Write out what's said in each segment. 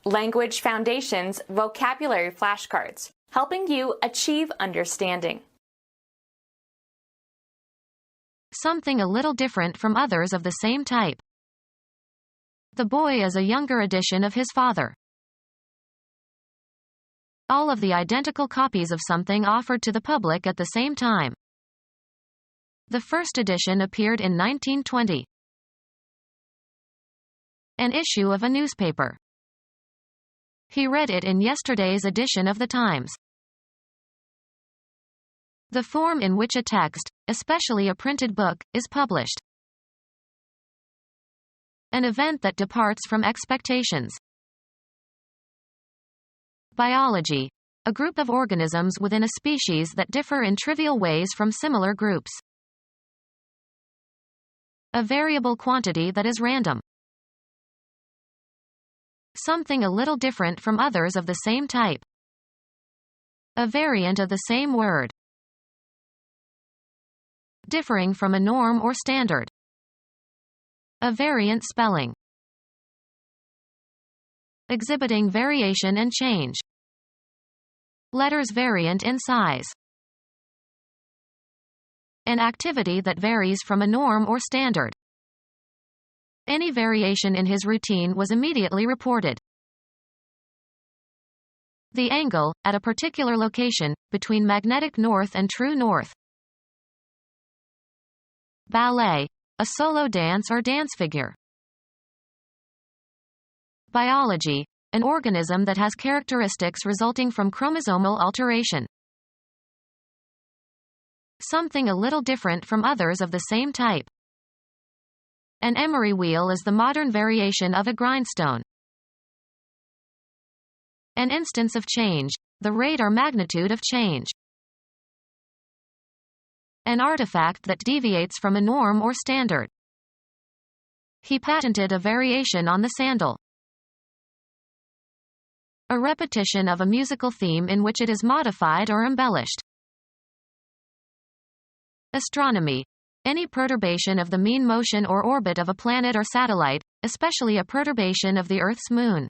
Language Foundations Vocabulary Flashcards, helping you achieve understanding. Something a little different from others of the same type. The boy is a younger edition of his father. All of the identical copies of something offered to the public at the same time. The first edition appeared in 1920. An issue of a newspaper. He read it in yesterday's edition of the Times. The form in which a text, especially a printed book, is published. An event that departs from expectations. Biology. A group of organisms within a species that differ in trivial ways from similar groups. A variable quantity that is random. Something a little different from others of the same type. A variant of the same word. Differing from a norm or standard. A variant spelling. Exhibiting variation and change. Letters variant in size. An activity that varies from a norm or standard. Any variation in his routine was immediately reported. The angle, at a particular location, between magnetic north and true north. Ballet. A solo dance or dance figure. Biology. An organism that has characteristics resulting from chromosomal alteration. Something a little different from others of the same type. An emery wheel is the modern variation of a grindstone. An instance of change, the rate or magnitude of change. An artifact that deviates from a norm or standard. He patented a variation on the sandal. A repetition of a musical theme in which it is modified or embellished. Astronomy. Any perturbation of the mean motion or orbit of a planet or satellite, especially a perturbation of the Earth's moon.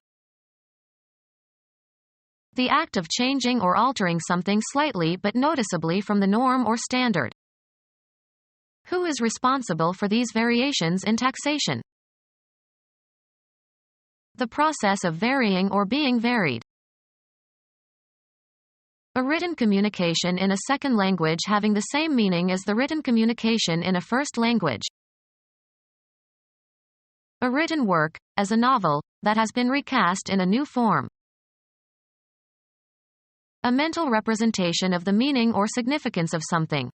The act of changing or altering something slightly but noticeably from the norm or standard. Who is responsible for these variations in taxation? The process of varying or being varied. A written communication in a second language having the same meaning as the written communication in a first language. A written work, as a novel, that has been recast in a new form. A mental representation of the meaning or significance of something.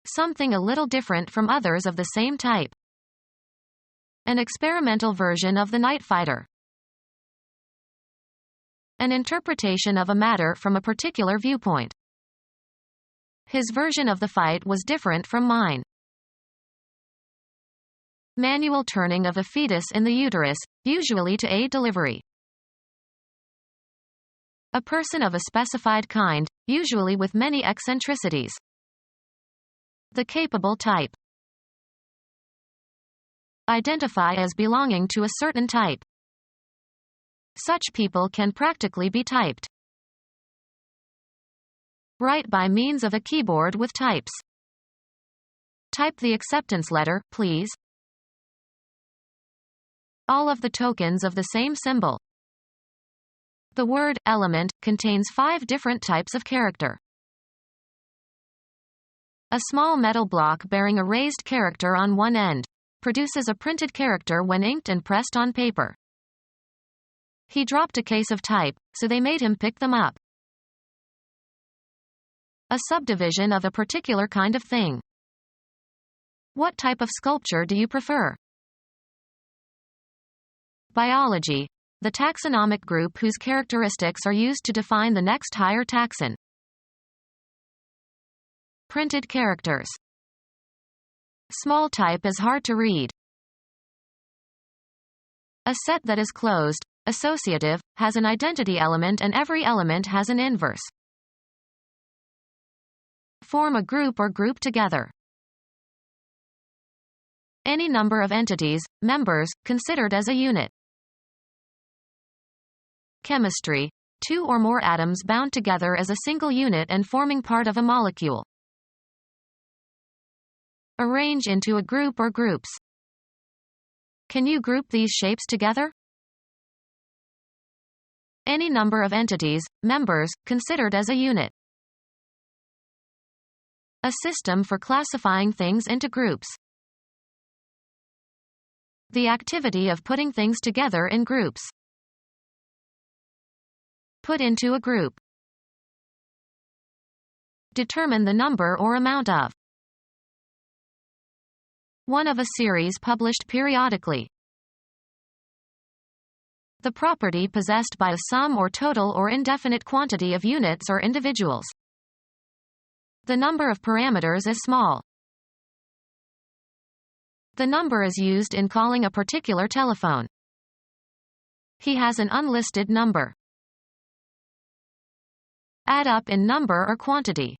Something a little different from others of the same type. An experimental version of the night fighter. An interpretation of a matter from a particular viewpoint. His version of the fight was different from mine. Manual turning of a fetus in the uterus, usually to aid delivery. A person of a specified kind, usually with many eccentricities. The capable type. Identify as belonging to a certain type. Such people can practically be typed. Write by means of a keyboard with types. Type the acceptance letter, please. All of the tokens of the same symbol. The word element contains 5 different types of character. A small metal block bearing a raised character on one end produces a printed character when inked and pressed on paper. He dropped a case of type, so they made him pick them up. A subdivision of a particular kind of thing. What type of sculpture do you prefer? Biology. The taxonomic group whose characteristics are used to define the next higher taxon. Printed characters. Small type is hard to read. A set that is closed, associative, has an identity element and every element has an inverse. Form a group or group together. Any number of entities, members, considered as a unit. Chemistry. Two or more atoms bound together as a single unit and forming part of a molecule. Arrange into a group or groups. Can you group these shapes together? Any number of entities, members, considered as a unit. A system for classifying things into groups. The activity of putting things together in groups. Put into a group. Determine the number or amount of. One of a series published periodically. The property possessed by a sum or total or indefinite quantity of units or individuals. The number of parameters is small. The number is used in calling a particular telephone. He has an unlisted number. Add up in number or quantity.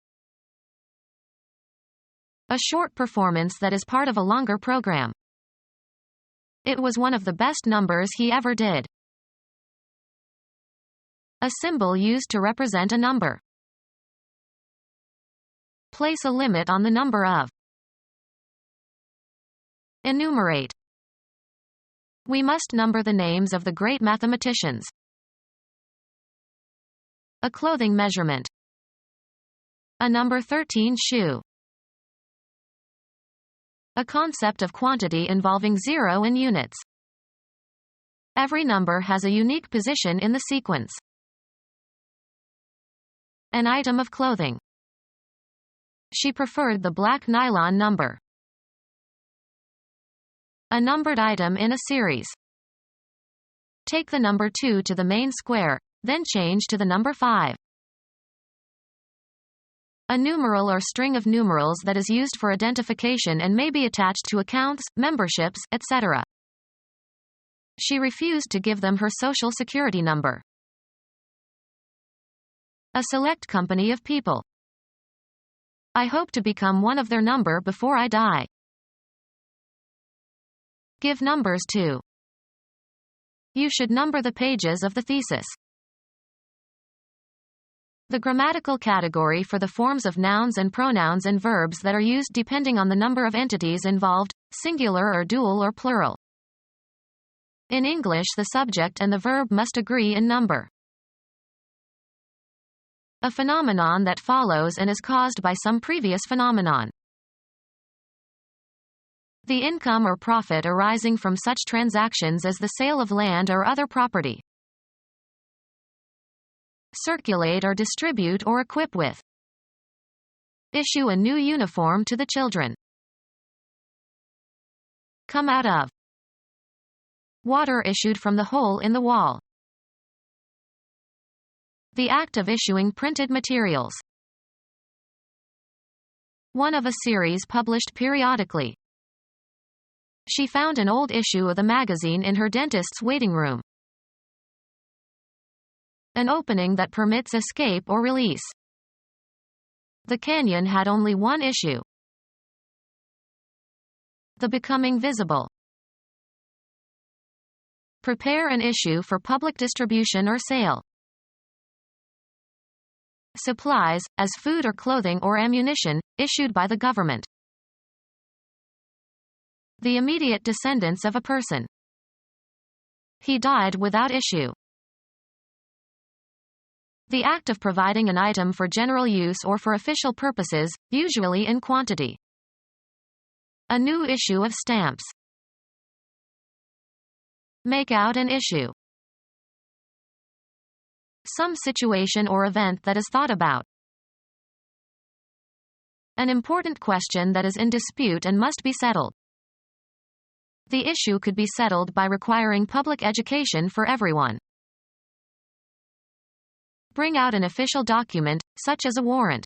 A short performance that is part of a longer program. It was one of the best numbers he ever did. A symbol used to represent a number. Place a limit on the number of. Enumerate. We must number the names of the great mathematicians. A clothing measurement. A number 13 shoe. A concept of quantity involving zero and units. Every number has a unique position in the sequence. An item of clothing. She preferred the black nylon number. A numbered item in a series. Take the number 2 to the main square, then change to the number 5. A numeral or string of numerals that is used for identification and may be attached to accounts, memberships, etc. She refused to give them her social security number. A select company of people. I hope to become one of their number before I die. Give numbers to. You should number the pages of the thesis. The grammatical category for the forms of nouns and pronouns and verbs that are used depending on the number of entities involved, singular or dual or plural. In English, the subject and the verb must agree in number. A phenomenon that follows and is caused by some previous phenomenon. The income or profit arising from such transactions as the sale of land or other property. Circulate or distribute or equip with. Issue a new uniform to the children. Come out of. Water issued from the hole in the wall. The act of issuing printed materials. One of a series published periodically. She found an old issue of the magazine in her dentist's waiting room. An opening that permits escape or release. The canyon had only one issue. The becoming visible. Prepare an issue for public distribution or sale. Supplies, as food or clothing or ammunition, issued by the government. The immediate descendants of a person. He died without issue. The act of providing an item for general use or for official purposes, usually in quantity. A new issue of stamps. Make out an issue. Some situation or event that is thought about. An important question that is in dispute and must be settled. The issue could be settled by requiring public education for everyone. Bring out an official document, such as a warrant.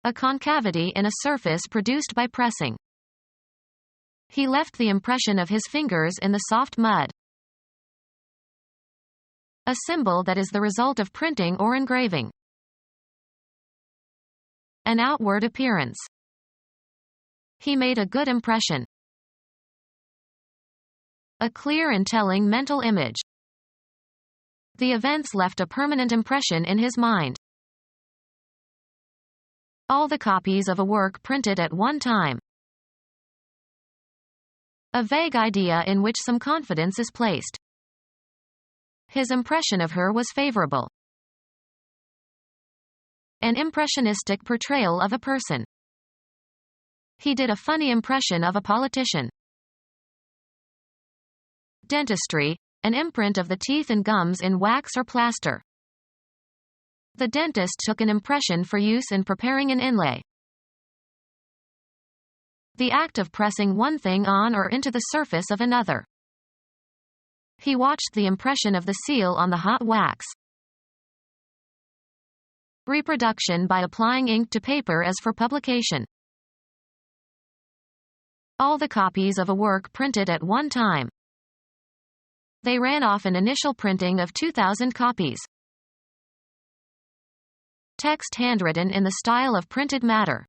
A concavity in a surface produced by pressing. He left the impression of his fingers in the soft mud. A symbol that is the result of printing or engraving. An outward appearance. He made a good impression. A clear and telling mental image. The events left a permanent impression in his mind. All the copies of a work printed at one time. A vague idea in which some confidence is placed. His impression of her was favorable. An impressionistic portrayal of a person. He did a funny impression of a politician. Dentistry, an imprint of the teeth and gums in wax or plaster. The dentist took an impression for use in preparing an inlay. The act of pressing one thing on or into the surface of another. He watched the impression of the seal on the hot wax. Reproduction by applying ink to paper as for publication. All the copies of a work printed at one time. They ran off an initial printing of 2,000 copies. Text handwritten in the style of printed matter.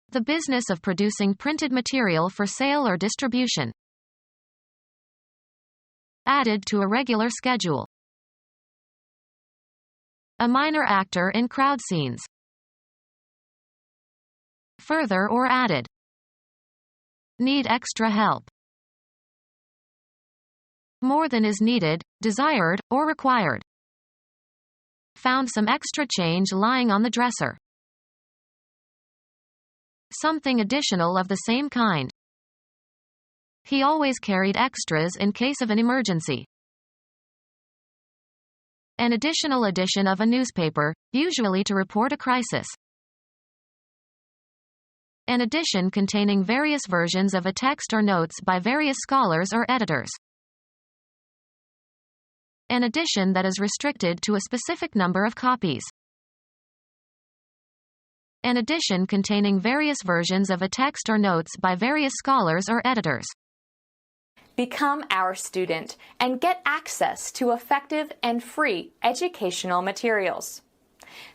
The business of producing printed material for sale or distribution. Added to a regular schedule. A minor actor in crowd scenes. Further or added. Need extra help. More than is needed, desired, or required. Found some extra change lying on the dresser. Something additional of the same kind. He always carried extras in case of an emergency. An additional edition of a newspaper, usually to report a crisis. An edition containing various versions of a text or notes by various scholars or editors. An edition that is restricted to a specific number of copies. An edition containing various versions of a text or notes by various scholars or editors. Become our student and get access to effective and free educational materials.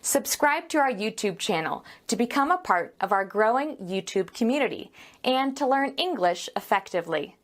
Subscribe to our YouTube channel to become a part of our growing YouTube community and to learn English effectively.